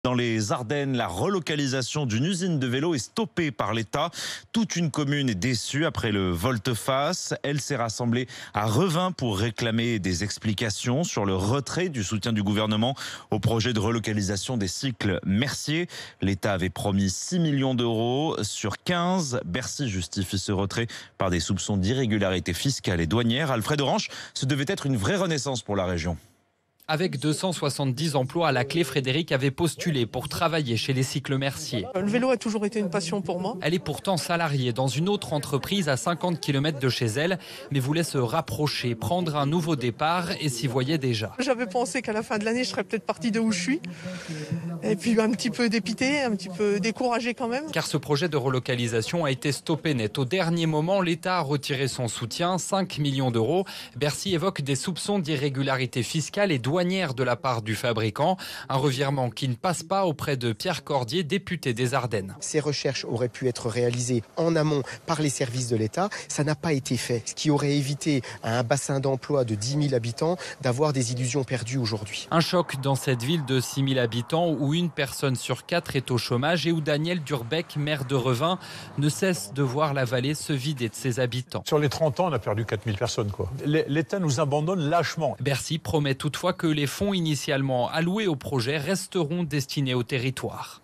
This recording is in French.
Dans les Ardennes, la relocalisation d'une usine de vélos est stoppée par l'État. Toute une commune est déçue après le volte-face. Elle s'est rassemblée à Revin pour réclamer des explications sur le retrait du soutien du gouvernement au projet de relocalisation des cycles Mercier. L'État avait promis 6 millions d'euros sur 15. Bercy justifie ce retrait par des soupçons d'irrégularité fiscale et douanière. Alfred Orange, ce devait être une vraie renaissance pour la région. Avec 270 emplois à la clé, Frédéric avait postulé pour travailler chez les cycles Mercier. Le vélo a toujours été une passion pour moi. Elle est pourtant salariée dans une autre entreprise à 50 km de chez elle, mais voulait se rapprocher, prendre un nouveau départ et s'y voyait déjà. J'avais pensé qu'à la fin de l'année, je serais peut-être partie de où je suis. Et puis un petit peu dépité, un petit peu découragé quand même. Car ce projet de relocalisation a été stoppé net. Au dernier moment, l'État a retiré son soutien, 5 millions d'euros. Bercy évoque des soupçons d'irrégularité fiscale et douanière de la part du fabricant. Un revirement qui ne passe pas auprès de Pierre Cordier, député des Ardennes. Ces recherches auraient pu être réalisées en amont par les services de l'État. Ça n'a pas été fait, ce qui aurait évité à un bassin d'emploi de 10 000 habitants d'avoir des illusions perdues aujourd'hui. Un choc dans cette ville de 6 000 habitants où une personne sur 4 est au chômage et où Daniel Durbec, maire de Revin, ne cesse de voir la vallée se vider de ses habitants. Sur les 30 ans, on a perdu 4 000 personnes. L'État nous abandonne lâchement. Bercy promet toutefois que les fonds initialement alloués au projet resteront destinés au territoire.